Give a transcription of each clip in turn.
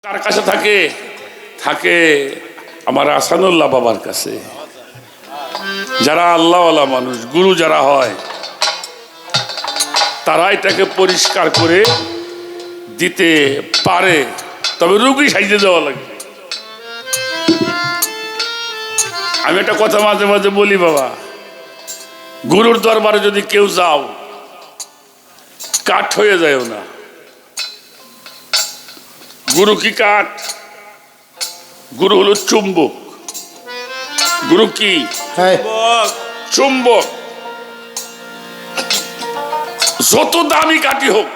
কার কাছে থাকে? থাকে আমার আসানুল্লাহ বাবার কাছে। যারা আল্লাহওয়ালা মানুষ, গুরু যারা হয়, তারা এটাকে পরিষ্কার করে দিতে পারে, তবে রুগী সাইজে দেওয়া লাগে। আমি একটা কথা মাঝে মাঝে বলি, বাবা, গুরুর দরবারে যদি কেউ যাও, কাঠ হয়ে যায়ও না। গুরু কি কাঠ? গুরু হলো চুম্বক। গুরু কি? চুম্বক। যত দামি কাঠি হোক,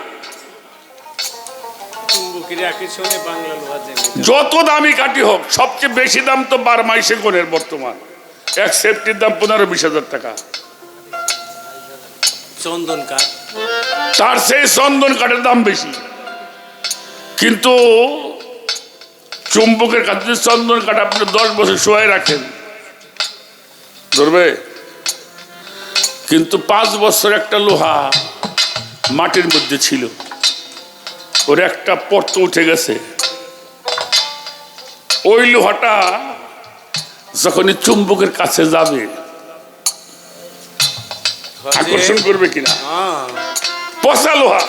যত দামি কাঠি হোক, সবচেয়ে বেশি দাম তো 12 মাইসে কোণের বর্তমান এক সেফটির দাম 15-20 টাকা। চন্দন কাঠ, তার সেই চন্দন কাঠের দাম বেশি। কিন্তু চুম্বকের কাছে যদি চন্দন কাঠ আপনি 10 বছর শোয়াই রাখেন, ধরবে। কিন্তু 5 বছর একটা লোহা মাটির মধ্যে ছিল, ওর একটা পর্ত উঠে গেছে। ওই লোহাটা যখনই চুম্বকের কাছে যাবে, আকর্ষণ করবে কিনা? পচা লোহা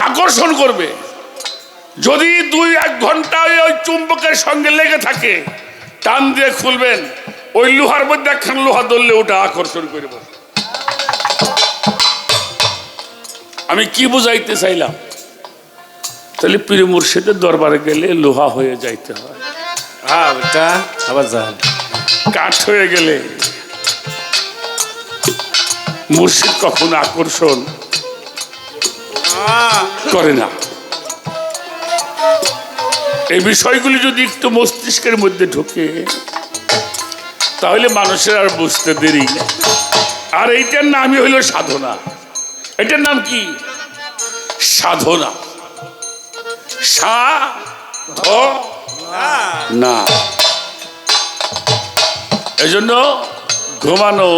আকর্ষণ করবে। যদি 2-1 ঘন্টা ওই চুম্বকের সঙ্গে লেগে থাকে, টান দিয়ে খুলবেন, ওই লোহার মধ্যে একখান লোহা ধরলে ওটা আকর্ষণ করবে। আমি কি বুঝাইতে চাইলাম? তাহলে পীর মুর্শিদের দরবারে গেলে লোহা হয়ে যাইতে হয়, কাঠ হয়ে গেলে মুর্শিদ কখনো আকর্ষণ করে না। এই বিষয়গুলি যদি একটু মস্তিষ্কের মধ্যে ঢোকে, তাহলে মানুষের আর বুঝতে দেরি। আর এইটার নামই হইল সাধনা। এটার নাম কি? সাধনা। সাধনা। এজন্য ঘুমানো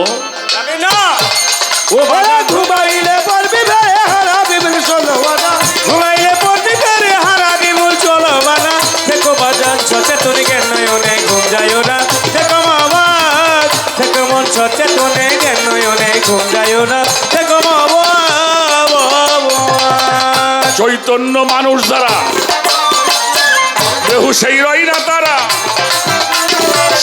ও বাবা, ঘুমাইলে পড়বি বেড়ে হারা বিমুল চলবানা, ঘুমাইলে পড়বি বেড়ে হারা বিমুল চলবানা। দেখো বাজান সচেতন জ্ঞান নয়নে ঘুম যায়ও না, দেখো মামাজ দেখো মন সচেতনে জ্ঞান নয়নে ঘুম যায়ও না, দেখো মামা। চৈতন্য মানুষ যারা বেহু সেই রই না, তারা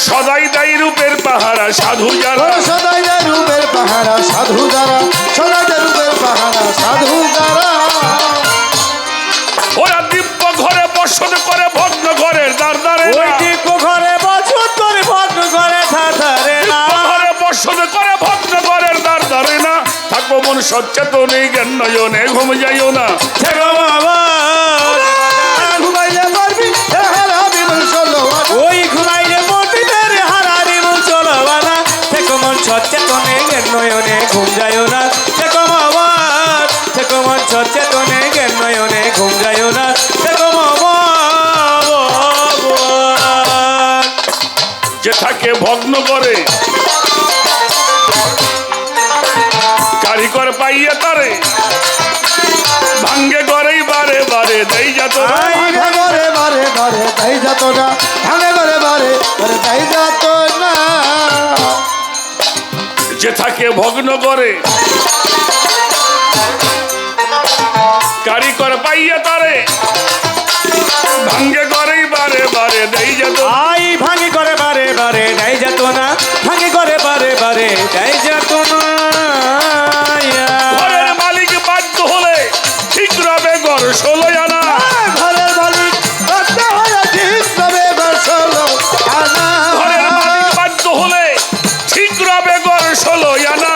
সদাই দায়ী রূপের পাহারা সাধু যারা, সদাই দায়ী রূপের পাহারা সাধু যারা, সদাই দায়ী রূপের পাহারা সাধু যারা। ওরা দিব্য ঘরে বসত করে ভগ্ন ঘরের দ্বার দ্বারে, ওই দিব্য ঘরে বসত করে ভগ্ন ঘরে ধারে, ঘরে বসত করে ভগ্ন ঘরের দ্বার দ্বারে না। থাকবো মন সচেতনে জ্ঞান নয়নে ঘুম যাইও না, দেখো মামা। ঘুমাইলে পারবি হারা বিমল চলবানা, ওই ঘুমাইলে পড়বি বেড়ে হারা বিমুল চলবানা। দেখো মন সচেতনে জ্ঞান নয়নে ঘুম যায়ও না, দেখো মামা। দেখো মন সচেতনে জ্ঞান নয়নে ঘুম যায়ও না, দেখো মামা। যে থাকে ভগ্ন করে কারিগর পাইয়া তারে, ভাঙ্গে গড়েই বারে বারে দেই যাত না, ভাঙে ঘরে বারে বারে তাই যাত না, ভাঙে ঘরে বারে বারে তাই যাত না। যে থাকে ভগ্ন করে কারিগর পাইয়া তারে, ভাঙ্গে গড়েই বারে বারে দেই যাত না। আই ভাঙি করে বারে বারে দেয় যেত না, ভাঙি করে বারে বারে দেয় যেত না। ঘরের মালিক বাধ্য হলে ঠিক রবে ঘর 16 আনা, ঘরের মালিক বাধ্য হয়ে ঠিক তবে বসলো আনা, ঘরের মালিক বাধ্য হলে ঠিক রবে ঘর 16 আনা।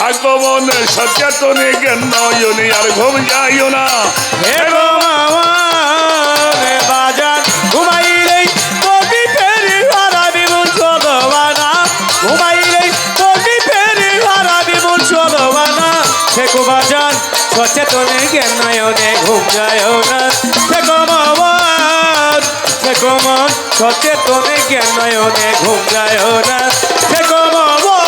থাকবো মনে সচেতনে জ্ঞান নয়নে আর ঘুম যাইও না, হে গো মামা রে বাজান, ঘুমাইলেই পড়বি ফেরি হারা বিমুল চলবানা, ঘুমাইলেই পড়বি ফেরি হারা বিমুল চলবানা। দেখো বাজান সচেতনে জ্ঞান নয়নে ঘুম যায়ও না, দেখো মামা। দেখো মন সচেতনে জ্ঞান নয়নে ঘুম যায়ও না, দেখো মামা।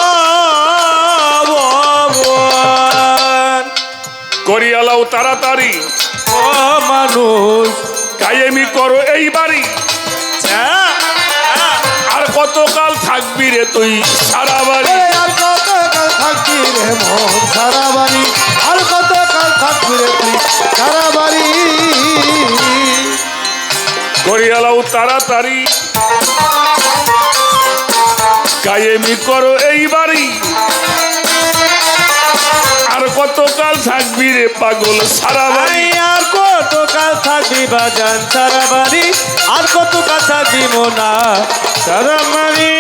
করিয়ালাও তাড়াতাড়ি ও মানুষ করো এই বাড়ি আর কতকাল থাকবি রে তুই সারা বাড়ি ওরে আর কত কাল থাকবি রে মোহন সারা বাড়ি আর কত কাল থাকবি রে তুই সারা বাড়ি করিয়ালাও তাড়াতাড়ি কায়েমি করো এই বাড়ি আর কতকাল থাকবি রে পাগল সারা বাড়ি আর কত কাল থাকবি বাজান সারা বাড়ি আর কত কাল থাকবি মোনা সারা বাড়ি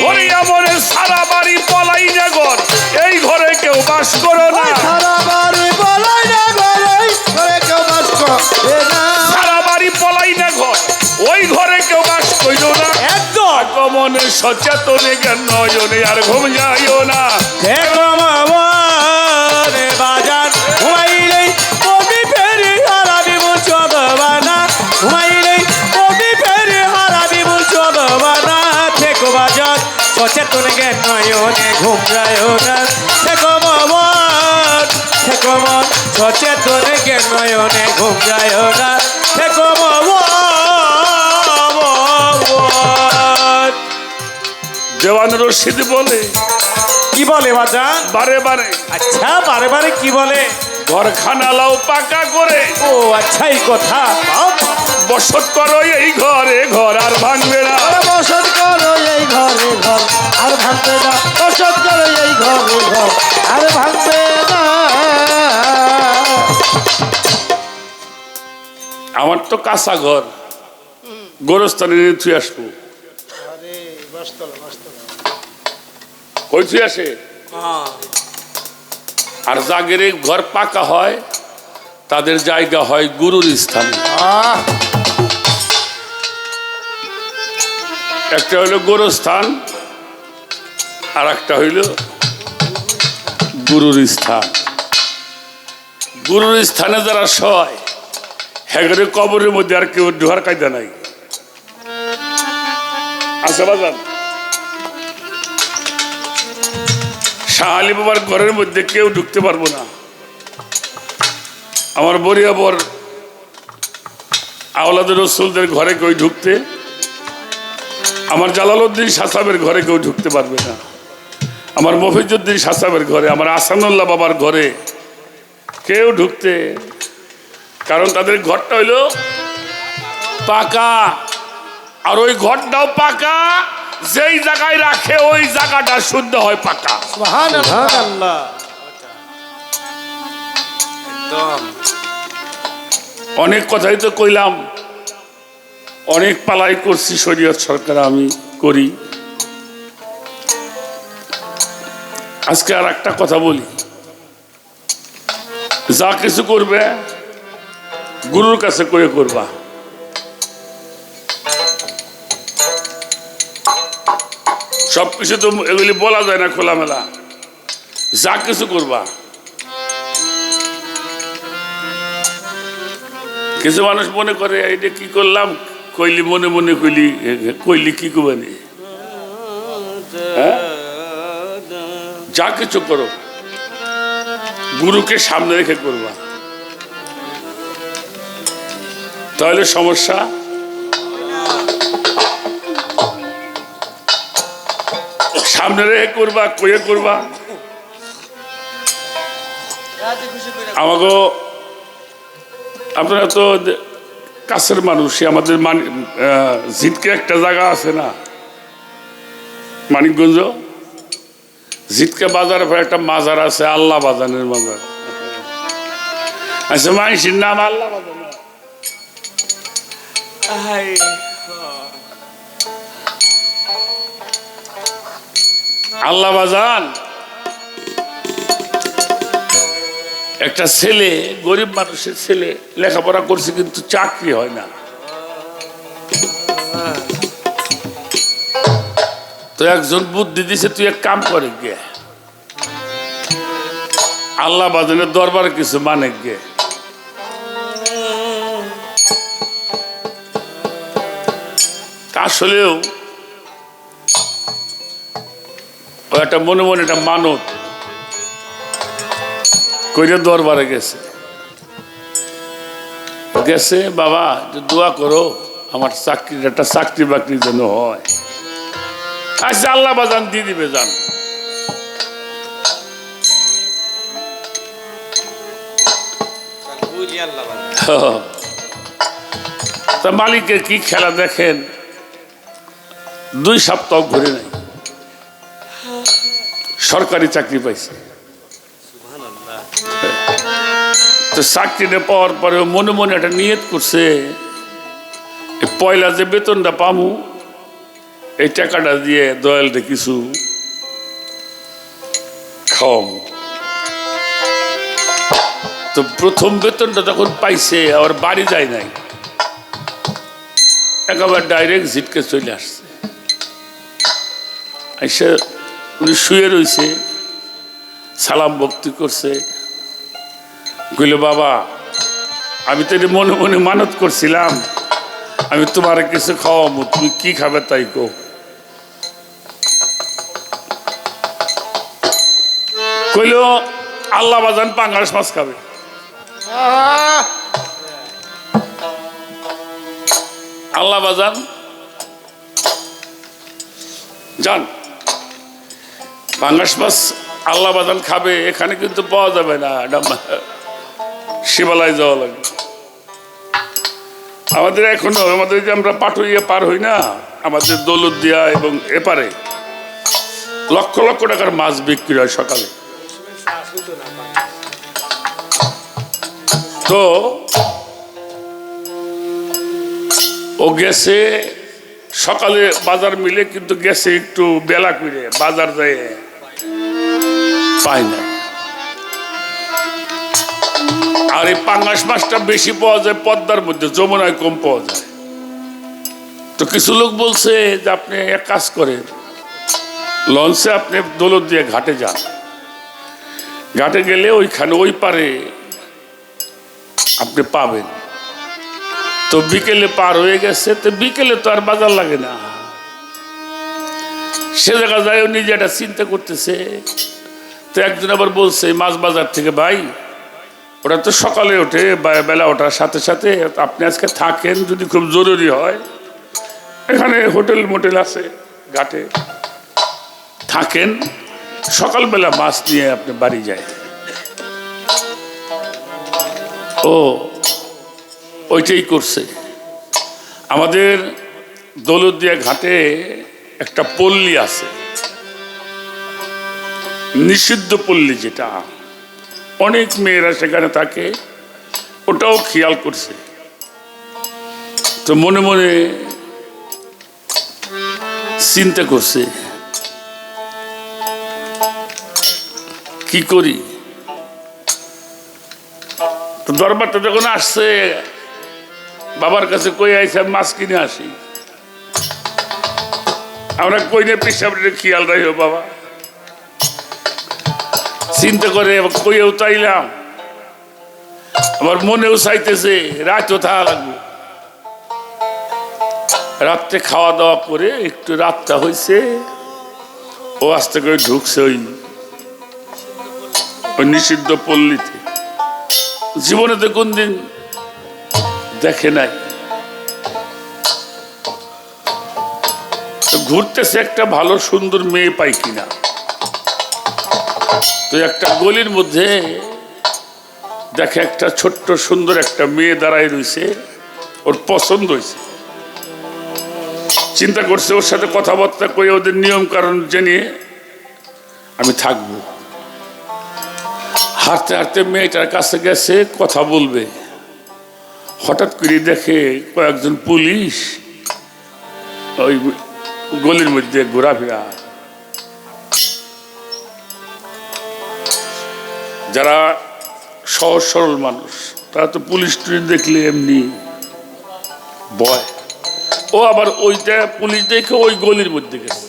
ওরে আমরে সারা বাড়ি পলাই না ঘর এই ঘরে কেউ বাস করো না সারা বাড়ি বলাই না ঘরে কেউ বাস করে না সারা বাড়ি পলাই না ঘর ওই ঘরে কেউ বাস করিল না একদম আগমনে সচেতনে জ্ঞান নয়নে আর ঘুম যাইও না দেখো মামারে বাজার ঘুমাইলেই কবি ফেরি হারাবি চদবানা ঘুমাইলেই কবি ফেরি হারাবি চদবানা দেখো বাজার সচেতন জ্ঞান নয়নে ঘুম যায় না দেখো মামার দেখো মন সচেতন জ্ঞান নয়নে ঘুম যায় না দেখো দেওয়ান রশিদ বলে কি বলে বাজান বারে বারে আচ্ছা বারে বারে কি বলে ঘর খানালাও পাকা করে ও আচ্ছা এই কথা বসত করো এই ঘরে ঘর আর ভাঙবে না ওরে বসত করো এই ঘরে ঘর আর ভাঙবে না বসত করো এই ঘরে ঘর আর ভাঙবে না আমার তো কাঁচা ঘর গোরস্থানে নিয়ে থুই আসবো কই থুই আসে আর যাদের এই ঘর পাকা হয় তাদের জায়গা হয় গুরুর স্থানে একটা হইল গোরস্থান আর একটা হইল গুরুর স্থান গুরুর স্থানে যারা সয় হেগরে কবরের মধ্যে আর কেউ ঢোয়ার কায়দা নাই আছে বাজান শাহ আলী বাবার ঘরের মধ্যে কেউ ঢুকতে পারবো না আমার বরিয়াবর আওলাদের রসুলদের ঘরে কেউ ঢুকতে আমার জালালউদ্দিন সাসাবের ঘরে কেউ ঢুকতে পারবে না আমার মফিজউদ্দিন সাসাবের ঘরে আমার আসানুল্লাহ বাবার ঘরে কেউ ঢুকতে কারণ তাদের ঘরটা হইল পাকা আর ওই ঘরটাও পাকা যেই জায়গায় রাখে ওই জায়গাটা শুদ্ধ হয় পাকা সুবহানাল্লাহ অনেক কথাই তো কইলাম অনেক পালাই করছি শরীয়ত সরকার আমি করি আজকে আর একটা কথা বলি যা কিছু করবে গুরুর কাছে করে করবা সবকিছু তো এগুলি বলা যায় না খোলামেলা যা কিছু করবা কিছু মানুষ মনে করে এটা কি করলাম কইলি মনে মনে কইলি কি করবে যা কিছু করো গুরুকে সামনে রেখে করবা তাহলে সমস্যা সামনে রেখে করবা কয়ে করবা আমাকে আপনারা তো কাছের মানুষ আমাদের জিতকে একটা জায়গা আছে না মানিকগঞ্জ জিতকে বাজারে একটা মাজার আছে আল্লাহ বাজানের মাজার আচ্ছা মাইসির নাম আল্লাহ বাজার আল্লাহ বাজান একটা ছেলে গরিব মানুষের ছেলে লেখাপড়া করছে কিন্তু চাকরি হয় না তো একজন বুদ্ধি দিছে তুই এক কাম করে গে আল্লাহ বাজানের দরবারে কিছু মানে গে আসলেও ও একটা মনে মনে একটা মানত কইরে দরবারে গেছে গেছে বাবা যে দোয়া করো আমার চাকরির একটা চাকরি বাকরি যেন হয়। আচ্ছা আল্লাহ বাজান দিয়ে দিবে যান। তা মালিকের কি খেলা দেখেন, 2 সপ্তাহ ঘুরে নাই সরকারি চাকরি পাইছে। তো চাকরিটা পাওয়ার পরে মনে মনে একটা নিয়ত করছে পয়লা যে বেতনটা পামু এই টাকাটা দিয়ে দয়ালটা কিছু খাওয়ামু। তো প্রথম বেতনটা যখন পাইছে আবার বাড়ি যায় নাই, একেবারে ডাইরেক্ট ঝিটকে চলে আসছে। এসে উনি শুয়ে রয়েছে, সালাম ভক্তি করছে, কইল বাবা আমি তো মনে মনে মানত করছিলাম আমি তোমার কিছু খাওয়াবো, তুমি কি খাবে তাই কো। কইল আল্লাহ বাজান পাঙ্গাস মাছ খাবে। আল্লাহ বাজান যান পাঙ্গাস মাছ আল্লাহ বাজান খাবে, এখানে কিন্তু পাওয়া যাবে না, শিবালয় যাওয়া লাগবে। আমাদের এখনো আমাদের যে আমরা পাটুরিয়া পার হই না, আমাদের দৌলতদিয়া এবং এপারে লক্ষ লক্ষ টাকার মাছ বিক্রি হয় সকালে। তো ও গেছে সকালে বাজার মিলে, কিন্তু গেছে একটু বেলা করে বাজার যায় পায় না। আর এই পাঙ্গাস মাছটা বেশি পাওয়া যায় পদ্মার মধ্যে, যমুনায় কম পাওয়া যায়। তো কিছু লোক বলছে যে আপনি এক কাজ করেন, লঞ্চে আপনি দৌলতদিয়া ঘাটে যান, ঘাটে গেলে ওইখানে ওই পারে আপনি পাবেন। তো বিকেলে পার হয়ে গেছে, তো বিকেলে তো আর বাজার লাগে না, সে জায়গা যায় ও নিজে একটা চিন্তা করতেছে। তো একজন আবার বলছে মাছ বাজার থেকে, ভাই ওরা তো সকালে ওঠে, বেলা ওঠার সাথে সাথে আপনি আজকে থাকেন, যদি খুব জরুরি হয় এখানে হোটেল মোটেল আছে ঘাটে থাকেন, সকালবেলা মাছ নিয়ে আপনি বাড়ি যায়। ও ওইটাই করছে। আমাদের দৌলতদিয়া ঘাটে একটা পল্লী আছে, নিষিদ্ধ পল্লী, যেটা অনেক মেয়েরা সেখানে থাকে, ওটাও খেয়াল করছে। তো মনে মনে চিন্তা করছে কি করি। তো দরবারটা যখন আসছে বাবার কাছে কই আইসে মাছ কিনে আসি, আমরা কই না পেশাবটা খেয়াল রাখো বাবা। চিন্তা করে কইও চাইলাম, আমার মনেও চাইতেছে রাতও থাকা লাগবে। রাত্রে খাওয়া দাওয়া করে একটু রাতটা হয়েছে, ও আস্তে করে ঢুকছে ওই নিষিদ্ধ পল্লীতে। জীবনে তো কোনদিন দেখে নাই। ঘুরতেছে একটা ভালো সুন্দর মেয়ে পাই কিনা। তো একটা গলির মধ্যে দেখে একটা ছোট্ট সুন্দর একটা মেয়ে দাঁড়ায় রয়েছে, ওর পছন্দ হয়েছে। চিন্তা করছে ওর সাথে কথাবার্তা কই ওদের নিয়ম কারণ জেনে আমি থাকবো। হাঁটতে হাঁটতে মেয়েটার কাছে গেছে, কথা বলবে। হঠাৎ করে দেখে কয়েকজন পুলিশ ওই গলির মধ্যে ঘোরাফেরা। যারা সহজ সরল মানুষ তারা তো পুলিশ টুলিশ দেখলে এমনি ভয়। ও আবার ওইটা পুলিশ দেখে ওই গলির মধ্যে গেছে।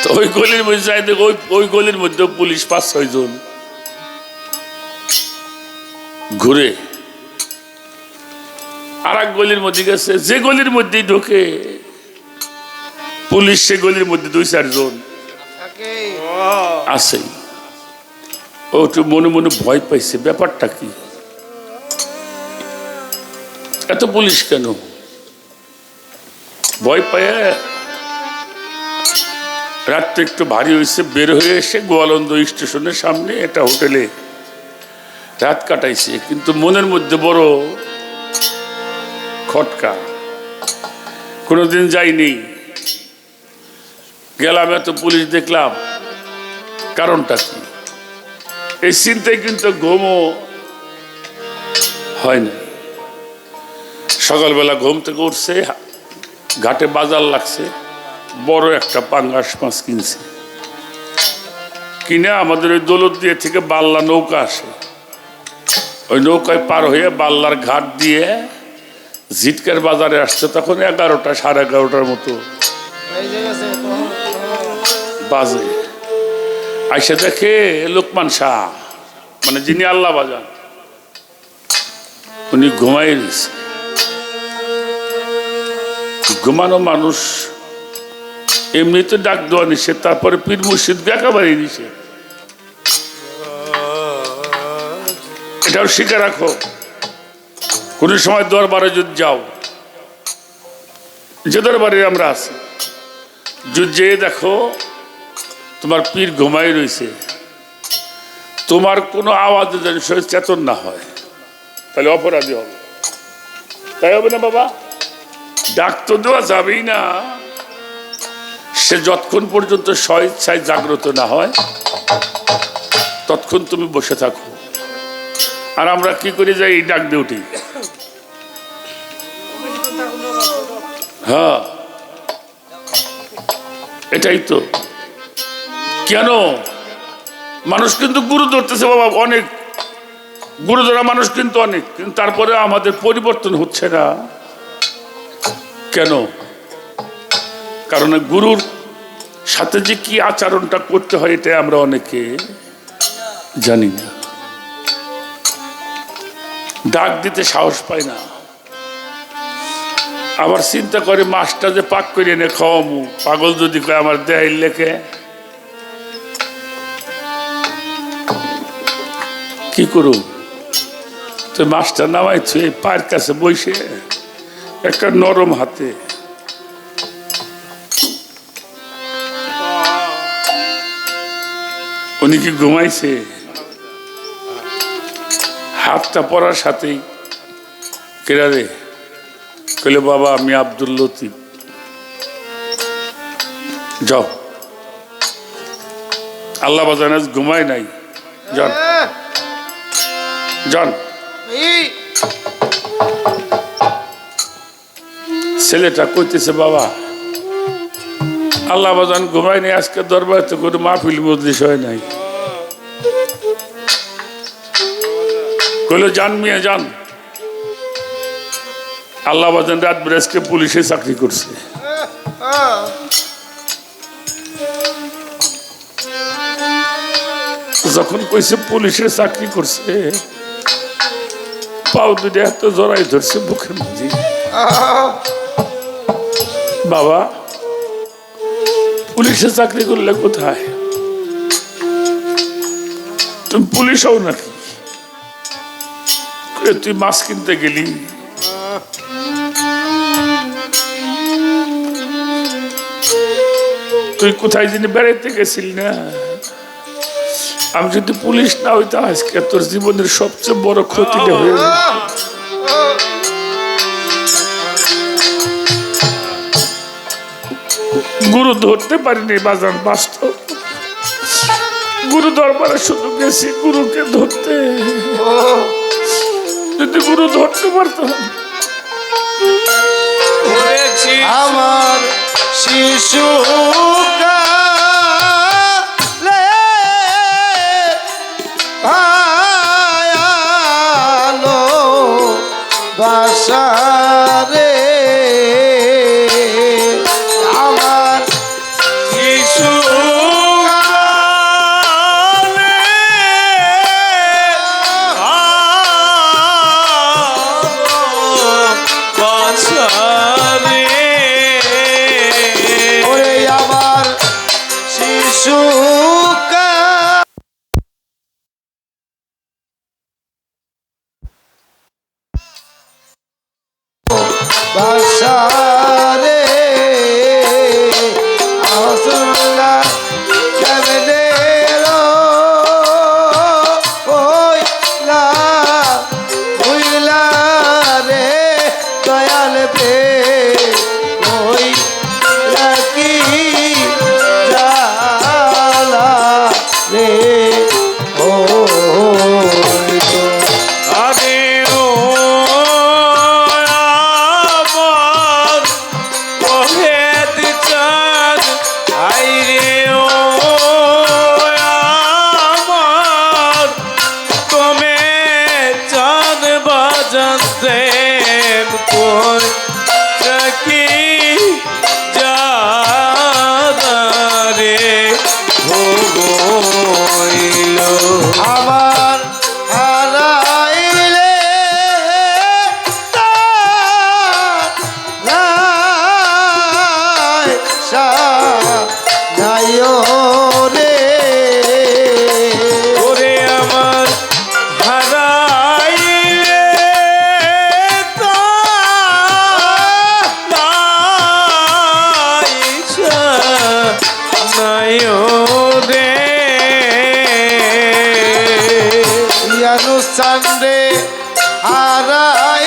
তো ওই গলির মধ্যে যাই দেখো ওই গলির মধ্যে পুলিশ 5-6 জন ঘুরে আর এক গলির মধ্যে গেছে। যে গলির মধ্যেই ঢোকে পুলিশ, সে গলির মধ্যে 2-4 জন আছে। ও একটু মনে মনে ভয় পাইছে, ব্যাপারটা কি। এত পুলিশ কেন? ভয় পায় রাত একটু ভারী হয়েছে, বের হয়ে এসে গোয়ালন্দ স্টেশনের সামনে একটা হোটেলে রাত কাটাইছে, কিন্তু মনের মধ্যে বড় খটকা। কোনোদিন যাইনি, গেলাম, এত পুলিশ দেখলাম, কারণটা কি? এই চিন্তায় কিন্তু ঘুমও হয় না। সকালবেলা ঘুম থেকে উঠছে, ঘাটে বাজার লাগছে, বড় একটা পাঙ্গাস মাছ কিনছে। কিনে আমাদের ওই দৌলতদিয়া থেকে বাল্লা নৌকা আসে, ওই নৌকায় পার হয়ে বাল্লার ঘাট দিয়ে জিটকার বাজারে আসছে। তখন 11টা সাড়ে 11টার মতো বাজে। আইসা দেখে লোকমান শাহ, মানে যিনি আল্লাহ বাজান, উনি ঘুমাই রয়েছে। ঘুমানো মানুষ এমনিতে ডাক দেওয়া নিষেধ, তারপরে পীর মুর্শিদকে একেবারে নিষেধ। এটাও শিখে রাখো, কোন সময় দরবারে যদি যাও, যে দরবারে আমরা আছি, যদি যেয়ে দেখো তোমার পীর ঘুমাই রয়েছে, তোমার কোনো আওয়াজে যেন শরীর চেতন না হয়, তাহলে অপরাধী হবে। তাই হবে না বাবা? ডাক তো দেওয়া যাবেই না, সে যতক্ষণ পর্যন্ত স্বইচ্ছায় জাগ্রত না হয় ততক্ষণ তুমি বসে থাকো। আর আমরা কি করে যাই? এই ডাক দিয়ে উঠি। হ্যাঁ, এটাই তো। কেন? মানুষ কিন্তু গুরু ধরতেছে বাবা, অনেক গুরু ধরা মানুষ কিন্তু অনেক, কিন্তু তারপরে আমাদের পরিবর্তন হচ্ছে না। কেন? কারণ গুরুর সাথে যে কি আচরণটা করতে হয় এটা আমরা অনেকে জানি না। ডাক দিতে সাহস পায় না। আবার চিন্তা করে মাছটা যে পাক করে এনে খাওয়ামু, পাগল যদি কয় আমার দেয় লেখে, কি করু? তো মাছটা নামাইছে এই পায়ের কাছে বসে একটা নরম হাতে, উনি কি ঘুমাইছে? হাতটা পড়ার সাথেই কেরা রে কইলে, বাবা আমি আব্দুল লতিফ, যাও। আল্লাহ বাজান আজ ঘুমায় নাই, যান যান। ছেলেটা কইতেছে, বাবা আল্লাহ বাজান ঘুমায় নাই, আজকে দরবার তো কোনো মাহফিল মজলিস হয় নাই। কইলো, যান মিয়া যান। আল্লাহ বাজান রাত বেরাজকে পুলিশে চাকরি করছে। যখন কইছে পুলিশে চাকরি করছে, পাও দুটো এত জড়াই ধরছে বুকের মধ্যে। বাবা পুলিশে চাকরি করলে কোথায়? তুমি পুলিশ হও নাকি? তুই মাছ কিনতে গেলি, তুই কোথায় যিনি বেড়াইতে গেছিলি না? আমি যদি পুলিশ না হইতাম আজকে তোর জীবনের সবচেয়ে বড় ক্ষতিটা হয়ে যেত। গুরু ধরতে পারিনি বাজান, বাস্তব। গুরু দরবারে শুধু গেছি গুরুকে ধরতে, যদি গুরু ধরতে পারতাম। আমার শিশু কালে আলো বাসারে, আমার শিশু কালে আলো বাসারে, ওরে আমার শিশু বাসারে আসলা কেমনে ওইলা ভুইলা রে দয়াল দে ওই রাখি জালা রে ও আরে ও আমার পহেদ চাঁদ আইরে ও আমার তুমি চাঁদ বাজাতে কই রাখি যাদারে ভগইল আমার হারাইলে নাই সানাইও রে ওরে আমার হারাইলে নাইও রে ইয়ানুষ্ঠান রে হারাই